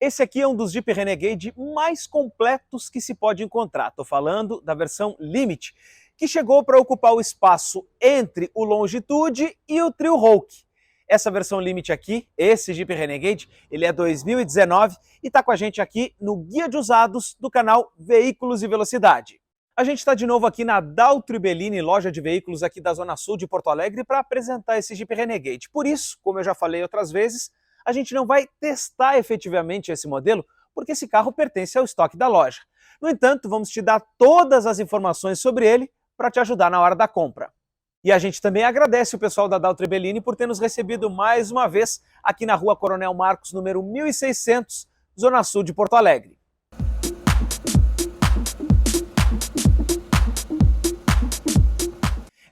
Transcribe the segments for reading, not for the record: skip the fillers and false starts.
Esse aqui é um dos Jeep Renegade mais completos que se pode encontrar. Estou falando da versão Limit, que chegou para ocupar o espaço entre o Longitude e o Trio Hulk. Essa versão Limit aqui, esse Jeep Renegade, ele é 2019 e está com a gente aqui no Guia de Usados do canal Veículos e Velocidade. A gente está de novo aqui na Daltro Bellini, loja de veículos aqui da Zona Sul de Porto Alegre, para apresentar esse Jeep Renegade. Por isso, como eu já falei outras vezes, a gente não vai testar efetivamente esse modelo, porque esse carro pertence ao estoque da loja. No entanto, vamos te dar todas as informações sobre ele para te ajudar na hora da compra. E a gente também agradece o pessoal da Daltro Bellini por ter nos recebido mais uma vez aqui na Rua Coronel Marcos, número 1600, Zona Sul de Porto Alegre.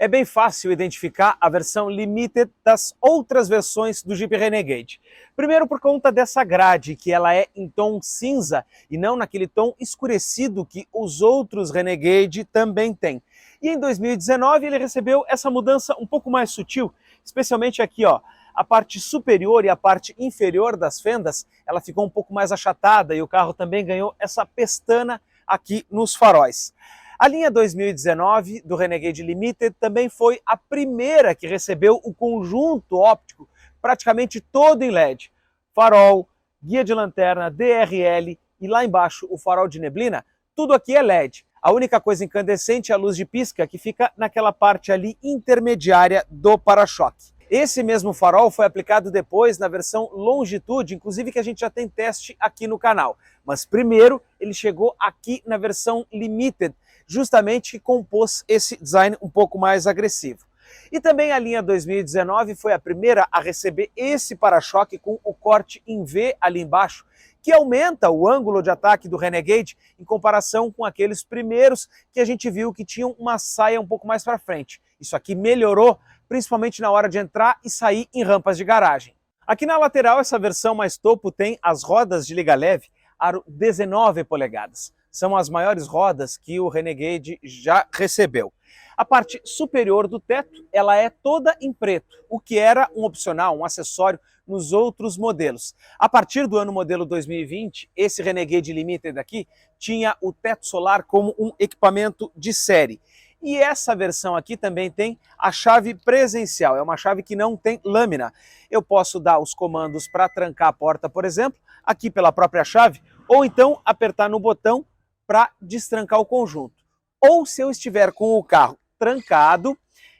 É bem fácil identificar a versão Limited das outras versões do Jeep Renegade. Primeiro por conta dessa grade, que ela é em tom cinza e não naquele tom escurecido que os outros Renegade também têm. E em 2019 ele recebeu essa mudança um pouco mais sutil, especialmente aqui, ó, a parte superior e a parte inferior das fendas, ela ficou um pouco mais achatada e o carro também ganhou essa pestana aqui nos faróis. A linha 2019 do Renegade Limited também foi a primeira que recebeu o conjunto óptico praticamente todo em LED. Farol, guia de lanterna, DRL e lá embaixo o farol de neblina, tudo aqui é LED. A única coisa incandescente é a luz de pisca que fica naquela parte ali intermediária do para-choque. Esse mesmo farol foi aplicado depois na versão Longitude, inclusive que a gente já tem teste aqui no canal. Mas primeiro ele chegou aqui na versão Limited, justamente que compôs esse design um pouco mais agressivo. E também a linha 2019 foi a primeira a receber esse para-choque com o corte em V ali embaixo, que aumenta o ângulo de ataque do Renegade em comparação com aqueles primeiros que a gente viu que tinham uma saia um pouco mais para frente. Isso aqui melhorou, principalmente na hora de entrar e sair em rampas de garagem. Aqui na lateral, essa versão mais topo tem as rodas de liga leve, aro 19 polegadas. São as maiores rodas que o Renegade já recebeu. A parte superior do teto, ela é toda em preto, o que era um opcional, um acessório nos outros modelos. A partir do ano modelo 2020, esse Renegade Limited aqui tinha o teto solar como um equipamento de série. E essa versão aqui também tem a chave presencial, é uma chave que não tem lâmina. Eu posso dar os comandos para trancar a porta, por exemplo, aqui pela própria chave, ou então apertar no botão para destrancar o conjunto. Ou se eu estiver com o carro trancado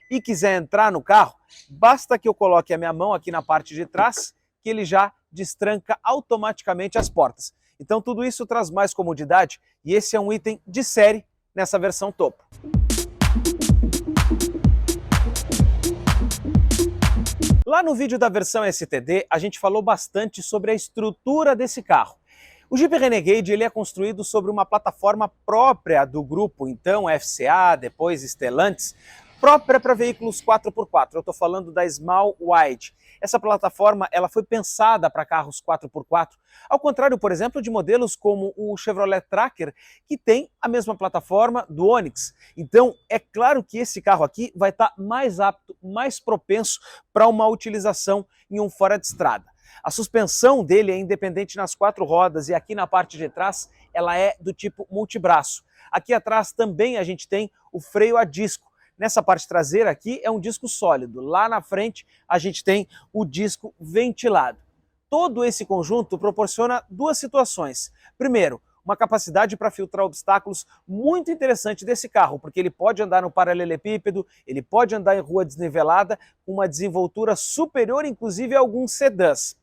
e quiser entrar no carro, basta que eu coloque a minha mão aqui na parte de trás, que ele já destranca automaticamente as portas. Então tudo isso traz mais comodidade e esse é um item de série nessa versão topo. Lá no vídeo da versão STD, a gente falou bastante sobre a estrutura desse carro. O Jeep Renegade ele é construído sobre uma plataforma própria do grupo, então FCA, depois Stellantis, própria para veículos 4x4. Eu estou falando da Small Wide. Essa plataforma ela foi pensada para carros 4x4, ao contrário, por exemplo, de modelos como o Chevrolet Tracker, que tem a mesma plataforma do Onix. Então, é claro que esse carro aqui vai estar mais apto, mais propenso para uma utilização em um fora de estrada. A suspensão dele é independente nas quatro rodas e aqui na parte de trás ela é do tipo multibraço. Aqui atrás também a gente tem o freio a disco. Nessa parte traseira aqui é um disco sólido. Lá na frente a gente tem o disco ventilado. Todo esse conjunto proporciona duas situações. Primeiro, uma capacidade para filtrar obstáculos muito interessante desse carro, porque ele pode andar no paralelepípedo, ele pode andar em rua desnivelada, com uma desenvoltura superior inclusive a alguns sedãs.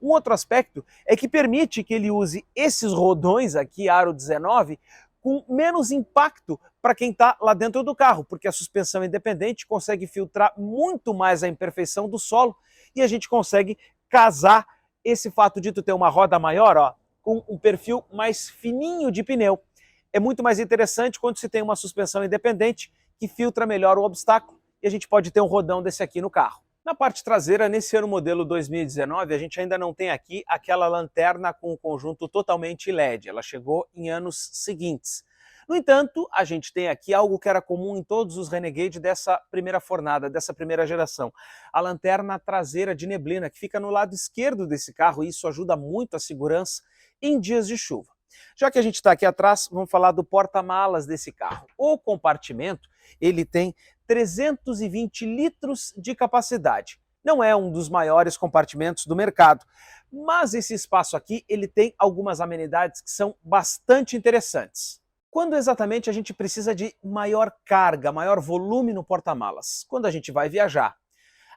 Um outro aspecto é que permite que ele use esses rodões aqui, aro 19, com menos impacto para quem está lá dentro do carro, porque a suspensão independente consegue filtrar muito mais a imperfeição do solo e a gente consegue casar esse fato de tu ter uma roda maior, ó, com um perfil mais fininho de pneu. É muito mais interessante quando se tem uma suspensão independente que filtra melhor o obstáculo e a gente pode ter um rodão desse aqui no carro. Na parte traseira, nesse ano modelo 2019, a gente ainda não tem aqui aquela lanterna com o conjunto totalmente LED, ela chegou em anos seguintes. No entanto, a gente tem aqui algo que era comum em todos os Renegade dessa primeira fornada, dessa primeira geração. A lanterna traseira de neblina, que fica no lado esquerdo desse carro, e isso ajuda muito a segurança em dias de chuva. Já que a gente está aqui atrás, vamos falar do porta-malas desse carro. O compartimento, ele tem 320 litros de capacidade. Não é um dos maiores compartimentos do mercado, mas esse espaço aqui, ele tem algumas amenidades que são bastante interessantes. Quando exatamente a gente precisa de maior carga, maior volume no porta-malas? Quando a gente vai viajar.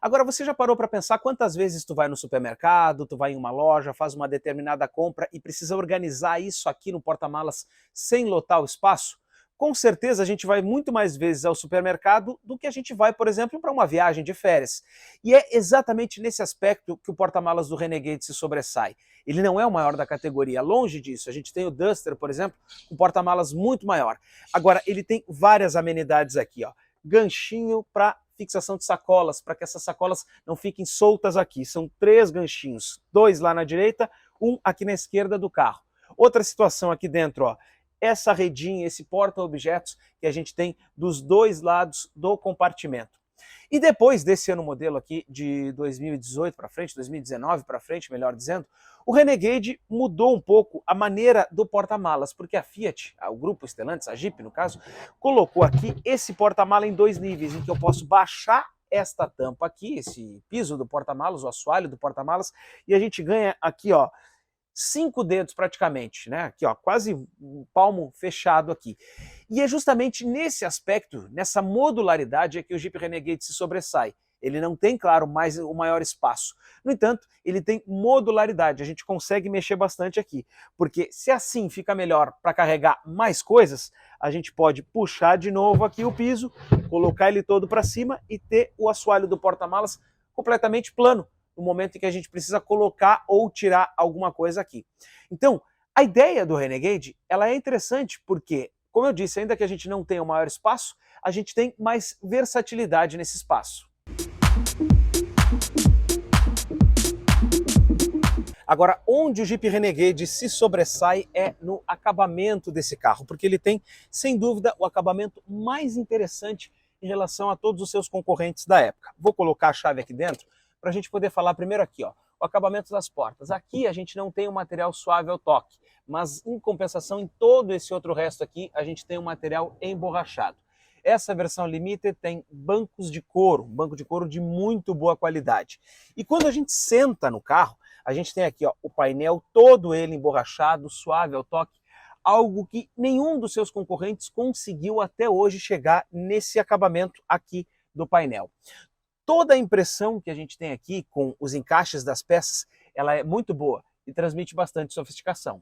Agora, você já parou para pensar quantas vezes tu vai no supermercado, tu vai em uma loja, faz uma determinada compra e precisa organizar isso aqui no porta-malas sem lotar o espaço? Com certeza a gente vai muito mais vezes ao supermercado do que a gente vai, por exemplo, para uma viagem de férias. E é exatamente nesse aspecto que o porta-malas do Renegade se sobressai. Ele não é o maior da categoria, longe disso. A gente tem o Duster, por exemplo, um porta-malas muito maior. Agora, ele tem várias amenidades aqui, ó. Ganchinho para fixação de sacolas, para que essas sacolas não fiquem soltas aqui. São 3 ganchinhos, 2 lá na direita, 1 aqui na esquerda do carro. Outra situação aqui dentro, ó, essa redinha, esse porta-objetos que a gente tem dos 2 lados do compartimento. E depois desse ano modelo aqui de 2018 para frente, 2019 para frente, melhor dizendo, o Renegade mudou um pouco a maneira do porta-malas, porque a Fiat, o grupo Stellantis, a Jeep no caso, colocou aqui esse porta-mala em 2 níveis, em que eu posso baixar esta tampa aqui, esse piso do porta-malas, o assoalho do porta-malas, e a gente ganha aqui, ó, 5 dedos praticamente, né? Aqui, ó, quase um palmo fechado aqui. E é justamente nesse aspecto, nessa modularidade, é que o Jeep Renegade se sobressai. Ele não tem, claro, o maior espaço. No entanto, ele tem modularidade. A gente consegue mexer bastante aqui. Porque se assim fica melhor para carregar mais coisas, a gente pode puxar de novo aqui o piso, colocar ele todo para cima e ter o assoalho do porta-malas completamente plano, no momento em que a gente precisa colocar ou tirar alguma coisa aqui. Então, a ideia do Renegade, ela é interessante porque, como eu disse, ainda que a gente não tenha o maior espaço, a gente tem mais versatilidade nesse espaço. Agora, onde o Jeep Renegade se sobressai é no acabamento desse carro, porque ele tem, sem dúvida, o acabamento mais interessante em relação a todos os seus concorrentes da época. Vou colocar a chave aqui dentro para a gente poder falar primeiro aqui, ó, o acabamento das portas. Aqui a gente não tem um material suave ao toque, mas em compensação em todo esse outro resto aqui a gente tem um material emborrachado. Essa versão Limited tem bancos de couro, um banco de couro de muito boa qualidade. E quando a gente senta no carro, a gente tem aqui, ó, o painel todo ele emborrachado, suave ao toque, algo que nenhum dos seus concorrentes conseguiu até hoje chegar nesse acabamento aqui do painel. Toda a impressão que a gente tem aqui com os encaixes das peças, ela é muito boa e transmite bastante sofisticação.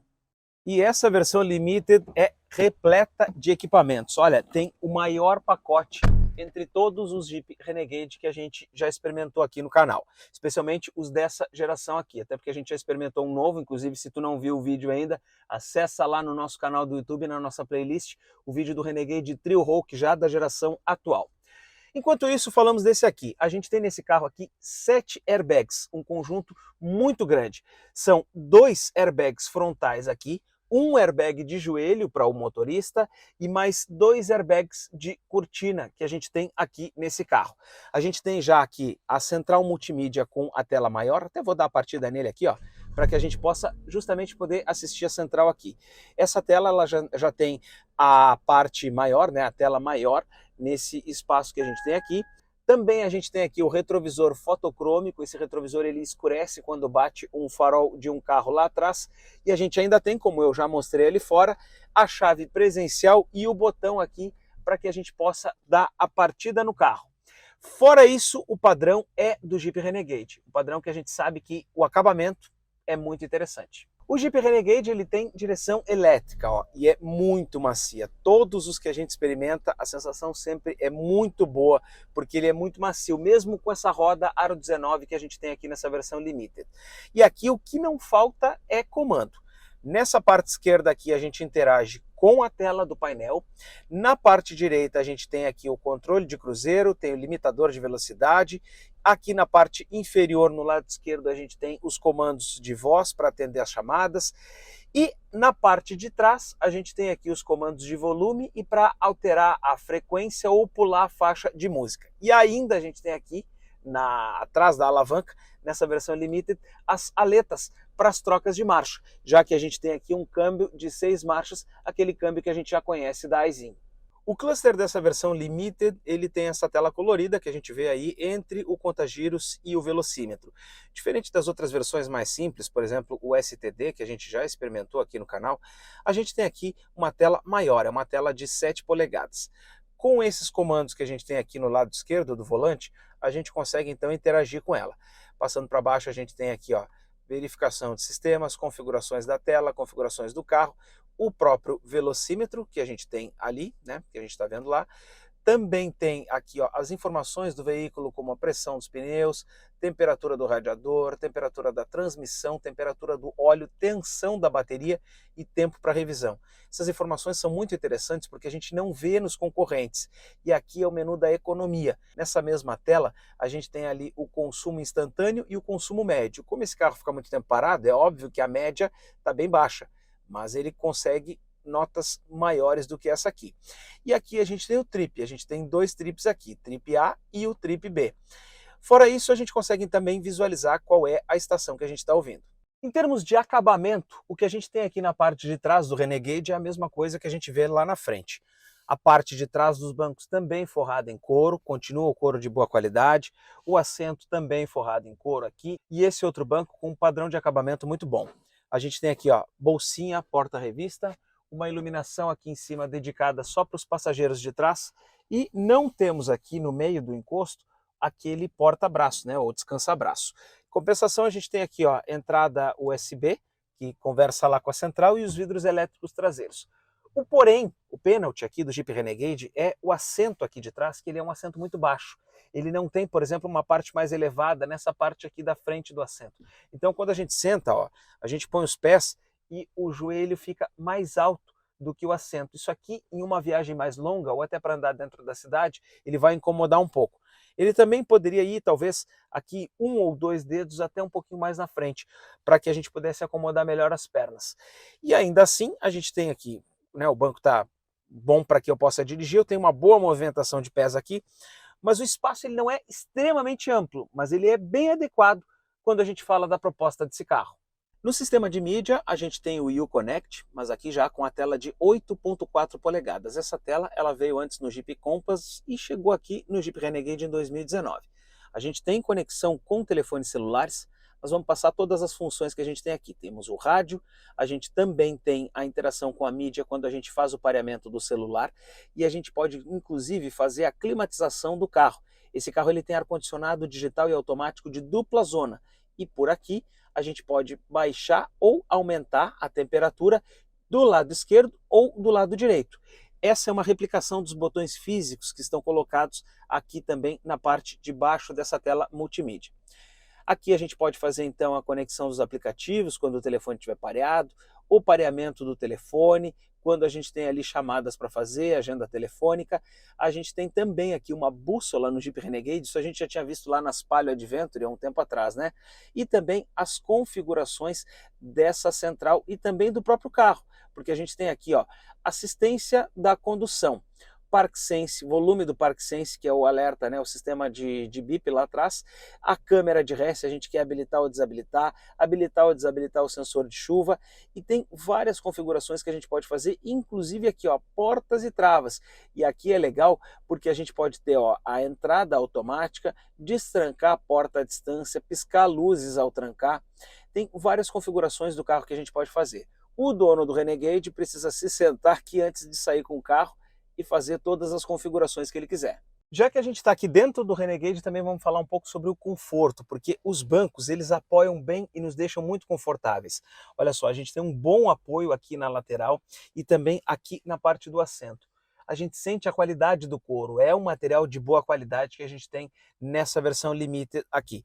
E essa versão Limited é repleta de equipamentos. Olha, tem o maior pacote entre todos os Jeep Renegade que a gente já experimentou aqui no canal. Especialmente os dessa geração aqui, até porque a gente já experimentou um novo, inclusive se tu não viu o vídeo ainda, acessa lá no nosso canal do YouTube, na nossa playlist, o vídeo do Renegade Trio Rogue já da geração atual. Enquanto isso, falamos desse aqui. A gente tem nesse carro aqui 7 airbags, um conjunto muito grande. São 2 airbags frontais aqui, um airbag de joelho para o motorista e mais 2 airbags de cortina que a gente tem aqui nesse carro. A gente tem já aqui a central multimídia com a tela maior, até vou dar a partida nele aqui, ó, para que a gente possa justamente poder assistir a central aqui. Essa tela ela já tem a parte maior, né, a tela maior, nesse espaço que a gente tem aqui. Também a gente tem aqui o retrovisor fotocrômico, esse retrovisor ele escurece quando bate um farol de um carro lá atrás, e a gente ainda tem, como eu já mostrei ali fora, a chave presencial e o botão aqui para que a gente possa dar a partida no carro. Fora isso, o padrão é do Jeep Renegade, o padrão que a gente sabe que o acabamento é muito interessante. O Jeep Renegade ele tem direção elétrica, ó, e é muito macia. Todos os que a gente experimenta, a sensação sempre é muito boa, porque ele é muito macio, mesmo com essa roda Aro 19 que a gente tem aqui nessa versão Limited. E aqui o que não falta é comando. Nessa parte esquerda aqui a gente interage com a tela do painel. Na parte direita a gente tem aqui o controle de cruzeiro, tem o limitador de velocidade. Aqui na parte inferior, no lado esquerdo, a gente tem os comandos de voz para atender as chamadas. E na parte de trás, a gente tem aqui os comandos de volume e para alterar a frequência ou pular a faixa de música. E ainda a gente tem aqui, atrás da alavanca, nessa versão Limited, as aletas para as trocas de marcha, já que a gente tem aqui um câmbio de 6 marchas, aquele câmbio que a gente já conhece da Aisin. O cluster dessa versão Limited, ele tem essa tela colorida que a gente vê aí entre o contagiros e o velocímetro. Diferente das outras versões mais simples, por exemplo, o STD, que a gente já experimentou aqui no canal, a gente tem aqui uma tela maior, é uma tela de 7 polegadas. Com esses comandos que a gente tem aqui no lado esquerdo do volante, a gente consegue então interagir com ela. Passando para baixo, a gente tem aqui, ó, verificação de sistemas, configurações da tela, configurações do carro, o próprio velocímetro que a gente tem ali, né, que a gente está vendo lá. Também tem aqui, ó, as informações do veículo, como a pressão dos pneus, temperatura do radiador, temperatura da transmissão, temperatura do óleo, tensão da bateria e tempo para revisão. Essas informações são muito interessantes porque a gente não vê nos concorrentes. E aqui é o menu da economia. Nessa mesma tela, a gente tem ali o consumo instantâneo e o consumo médio. Como esse carro fica muito tempo parado, é óbvio que a média está bem baixa, mas ele consegue notas maiores do que essa aqui. E aqui a gente tem o trip, a gente tem 2 trips aqui, trip A e o trip B. Fora isso, a gente consegue também visualizar qual é a estação que a gente está ouvindo. Em termos de acabamento, o que a gente tem aqui na parte de trás do Renegade é a mesma coisa que a gente vê lá na frente. A parte de trás dos bancos também forrada em couro, continua o couro de boa qualidade, o assento também forrado em couro aqui, e esse outro banco com um padrão de acabamento muito bom. A gente tem aqui, ó, bolsinha, porta-revista, uma iluminação aqui em cima dedicada só para os passageiros de trás e não temos aqui no meio do encosto aquele porta-braço, né, ou descansa-braço. Em compensação, a gente tem aqui, ó, entrada USB, que conversa lá com a central, e os vidros elétricos traseiros. O porém, o pênalti aqui do Jeep Renegade é o assento aqui de trás, que ele é um assento muito baixo. Ele não tem, por exemplo, uma parte mais elevada nessa parte aqui da frente do assento. Então, quando a gente senta, ó, a gente põe os pés e o joelho fica mais alto do que o assento. Isso aqui, em uma viagem mais longa, ou até para andar dentro da cidade, ele vai incomodar um pouco. Ele também poderia ir, talvez, aqui 1 ou 2 dedos até um pouquinho mais na frente, para que a gente pudesse acomodar melhor as pernas. E ainda assim, a gente tem aqui, né, o banco está bom para que eu possa dirigir, eu tenho uma boa movimentação de pés aqui, mas o espaço ele não é extremamente amplo, mas ele é bem adequado quando a gente fala da proposta desse carro. No sistema de mídia, a gente tem o Uconnect, mas aqui já com a tela de 8.4 polegadas. Essa tela ela veio antes no Jeep Compass e chegou aqui no Jeep Renegade em 2019. A gente tem conexão com telefones celulares, nós vamos passar todas as funções que a gente tem aqui. Temos o rádio, a gente também tem a interação com a mídia quando a gente faz o pareamento do celular e a gente pode inclusive fazer a climatização do carro. Esse carro ele tem ar-condicionado digital e automático de dupla zona e por aqui a gente pode baixar ou aumentar a temperatura do lado esquerdo ou do lado direito. Essa é uma replicação dos botões físicos que estão colocados aqui também na parte de baixo dessa tela multimídia. Aqui a gente pode fazer então a conexão dos aplicativos quando o telefone estiver pareado, o pareamento do telefone, quando a gente tem ali chamadas para fazer, agenda telefônica. A gente tem também aqui uma bússola no Jeep Renegade, isso a gente já tinha visto lá nas Palio Adventure há um tempo atrás, né? E também as configurações dessa central e também do próprio carro, porque a gente tem aqui, ó, assistência da condução. ParkSense, volume do ParkSense, que é o alerta, né, o sistema de bip lá atrás, a câmera de ré, se a gente quer habilitar ou desabilitar o sensor de chuva, e tem várias configurações que a gente pode fazer, inclusive aqui, ó, portas e travas. E aqui é legal porque a gente pode ter, ó, a entrada automática, destrancar a porta à distância, piscar luzes ao trancar. Tem várias configurações do carro que a gente pode fazer. O dono do Renegade precisa se sentar aqui antes de sair com o carro e fazer todas as configurações que ele quiser. Já que a gente está aqui dentro do Renegade, também vamos falar um pouco sobre o conforto, porque os bancos eles apoiam bem e nos deixam muito confortáveis. Olha só, a gente tem um bom apoio aqui na lateral e também aqui na parte do assento. A gente sente a qualidade do couro, é um material de boa qualidade que a gente tem nessa versão Limited aqui.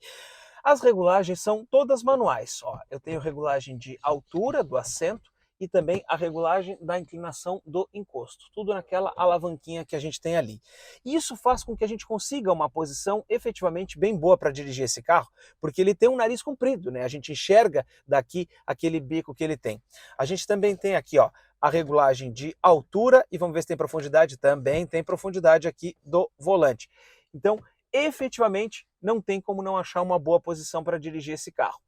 As regulagens são todas manuais. Ó, eu tenho regulagem de altura do assento e também a regulagem da inclinação do encosto, tudo naquela alavanquinha que a gente tem ali. E isso faz com que a gente consiga uma posição efetivamente bem boa para dirigir esse carro, porque ele tem um nariz comprido, né? A gente enxerga daqui aquele bico que ele tem. A gente também tem aqui, ó, a regulagem de altura e vamos ver se tem profundidade. Também tem profundidade aqui do volante. Então, efetivamente, não tem como não achar uma boa posição para dirigir esse carro.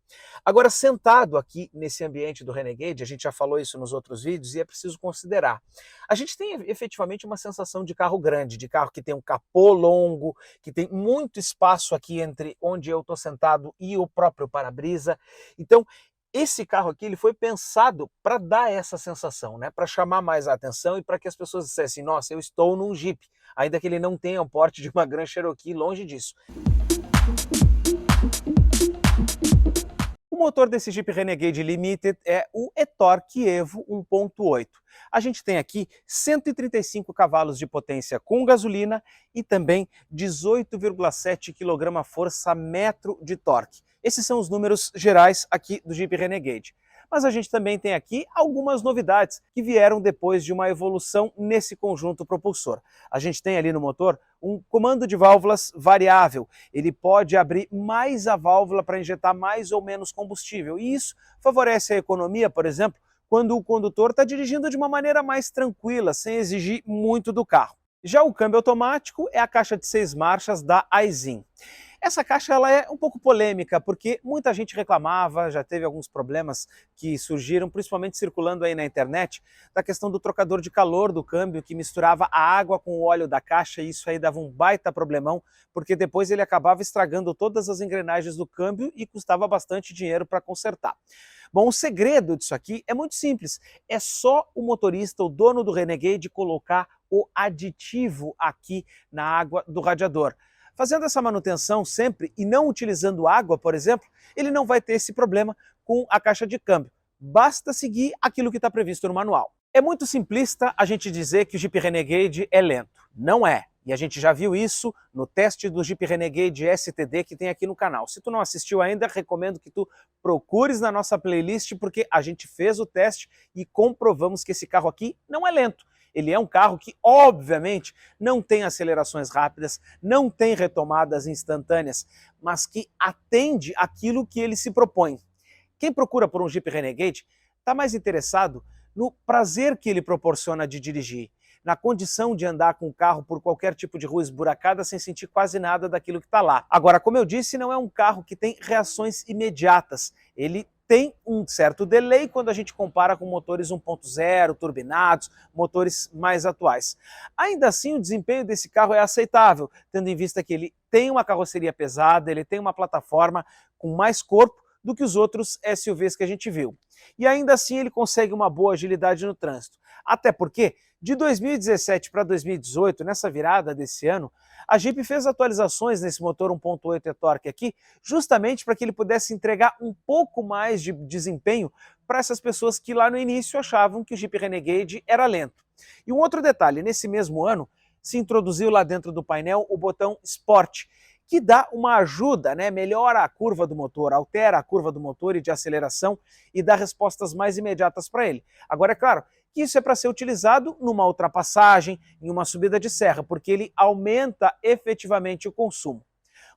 Agora, sentado aqui nesse ambiente do Renegade, a gente já falou isso nos outros vídeos e é preciso considerar. A gente tem efetivamente uma sensação de carro grande, de carro que tem um capô longo, que tem muito espaço aqui entre onde eu estou sentado e o próprio para-brisa. Então, esse carro aqui ele foi pensado para dar essa sensação, né? Para chamar mais a atenção e para que as pessoas dissessem, nossa, eu estou num Jeep, ainda que ele não tenha o porte de uma Grand Cherokee, longe disso. O motor desse Jeep Renegade Limited é o e-Torque Evo 1.8. A gente tem aqui 135 cavalos de potência com gasolina e também 18,7 kgfm de torque. Esses são os números gerais aqui do Jeep Renegade. Mas a gente também tem aqui algumas novidades que vieram depois de uma evolução nesse conjunto propulsor. A gente tem ali no motor um comando de válvulas variável. Ele pode abrir mais a válvula para injetar mais ou menos combustível. E isso favorece a economia, por exemplo, quando o condutor está dirigindo de uma maneira mais tranquila, sem exigir muito do carro. Já o câmbio automático é a caixa de 6 marchas da Aisin. Essa caixa ela é um pouco polêmica, porque muita gente reclamava, já teve alguns problemas que surgiram, principalmente circulando aí na internet, da questão do trocador de calor do câmbio, que misturava a água com o óleo da caixa, e isso aí dava um baita problemão, porque depois ele acabava estragando todas as engrenagens do câmbio e custava bastante dinheiro para consertar. Bom, o segredo disso aqui é muito simples, é só o motorista, o dono do Renegade, colocar o aditivo aqui na água do radiador. Fazendo essa manutenção sempre e não utilizando água, por exemplo, ele não vai ter esse problema com a caixa de câmbio. Basta seguir aquilo que está previsto no manual. É muito simplista a gente dizer que o Jeep Renegade é lento. Não é. E a gente já viu isso no teste do Jeep Renegade STD que tem aqui no canal. Se tu não assistiu ainda, recomendo que tu procures na nossa playlist, porque a gente fez o teste e comprovamos que esse carro aqui não é lento. Ele é um carro que, obviamente, não tem acelerações rápidas, não tem retomadas instantâneas, mas que atende aquilo que ele se propõe. Quem procura por um Jeep Renegade está mais interessado no prazer que ele proporciona de dirigir, na condição de andar com o carro por qualquer tipo de rua esburacada sem sentir quase nada daquilo que está lá. Agora, como eu disse, não é um carro que tem reações imediatas. Ele tem um certo delay quando a gente compara com motores 1.0, turbinados, motores mais atuais. Ainda assim, o desempenho desse carro é aceitável, tendo em vista que ele tem uma carroceria pesada, ele tem uma plataforma com mais corpo do que os outros SUVs que a gente viu. E ainda assim ele consegue uma boa agilidade no trânsito. Até porque, de 2017 para 2018, nessa virada desse ano, a Jeep fez atualizações nesse motor 1.8 e-Torque aqui, justamente para que ele pudesse entregar um pouco mais de desempenho para essas pessoas que lá no início achavam que o Jeep Renegade era lento. E um outro detalhe, nesse mesmo ano, se introduziu lá dentro do painel o botão Sport, que dá uma ajuda, né? Melhora a curva do motor, altera a curva do motor e de aceleração e dá respostas mais imediatas para ele. Agora, é claro que isso é para ser utilizado numa ultrapassagem, em uma subida de serra, porque ele aumenta efetivamente o consumo.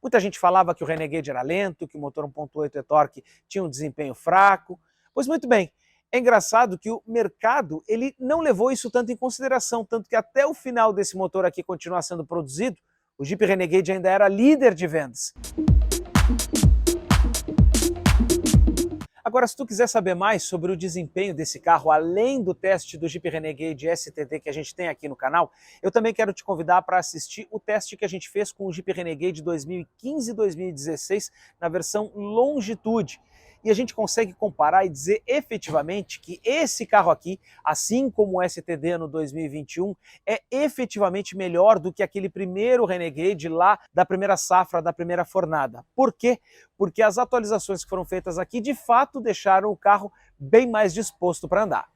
Muita gente falava que o Renegade era lento, que o motor 1.8 e-Torque tinha um desempenho fraco. Pois muito bem, é engraçado que o mercado ele não levou isso tanto em consideração, tanto que até o final desse motor aqui continuar sendo produzido, o Jeep Renegade ainda era líder de vendas. Agora, se tu quiser saber mais sobre o desempenho desse carro, além do teste do Jeep Renegade STD que a gente tem aqui no canal, eu também quero te convidar para assistir o teste que a gente fez com o Jeep Renegade 2015 e 2016 na versão Longitude. E a gente consegue comparar e dizer efetivamente que esse carro aqui, assim como o STD no 2021, é efetivamente melhor do que aquele primeiro Renegade lá da primeira safra, da primeira fornada. Por quê? Porque as atualizações que foram feitas aqui, de fato, deixaram o carro bem mais disposto para andar.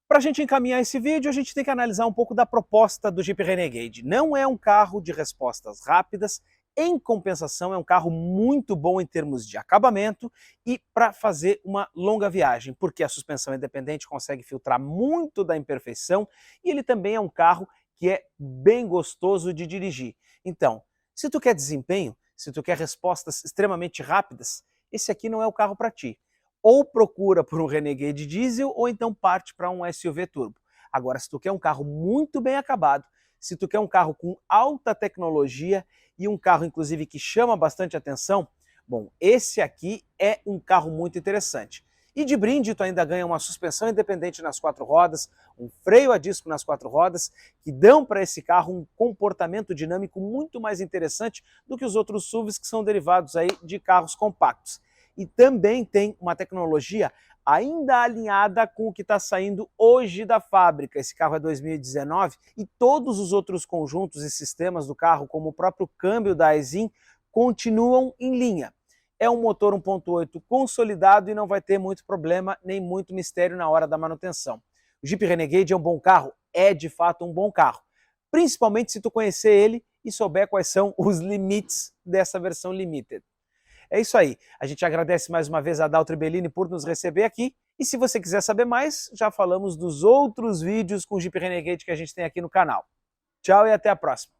Para a gente encaminhar esse vídeo, a gente tem que analisar um pouco da proposta do Jeep Renegade. Não é um carro de respostas rápidas Em compensação, é um carro muito bom em termos de acabamento e para fazer uma longa viagem, porque a suspensão independente consegue filtrar muito da imperfeição e ele também é um carro que é bem gostoso de dirigir. Então, se tu quer desempenho, se tu quer respostas extremamente rápidas, esse aqui não é o carro para ti. Ou procura por um Renegade diesel ou então parte para um SUV turbo. Agora, se tu quer um carro muito bem acabado, se tu quer um carro com alta tecnologia e um carro, inclusive, que chama bastante atenção, bom, esse aqui é um carro muito interessante. E de brinde, tu ainda ganha uma suspensão independente nas 4 rodas, um freio a disco nas 4 rodas, que dão para esse carro um comportamento dinâmico muito mais interessante do que os outros SUVs que são derivados aí de carros compactos. E também tem uma tecnologia ainda alinhada com o que está saindo hoje da fábrica. Esse carro é 2019 e todos os outros conjuntos e sistemas do carro, como o próprio câmbio da Aisin, continuam em linha. É um motor 1.8 consolidado e não vai ter muito problema nem muito mistério na hora da manutenção. O Jeep Renegade é um bom carro? É de fato um bom carro, principalmente se tu conhecer ele e souber quais são os limites dessa versão Limited. É isso aí. A gente agradece mais uma vez a Adalto Bellini por nos receber aqui. E se você quiser saber mais, já falamos dos outros vídeos com o Jeep Renegade que a gente tem aqui no canal. Tchau e até a próxima.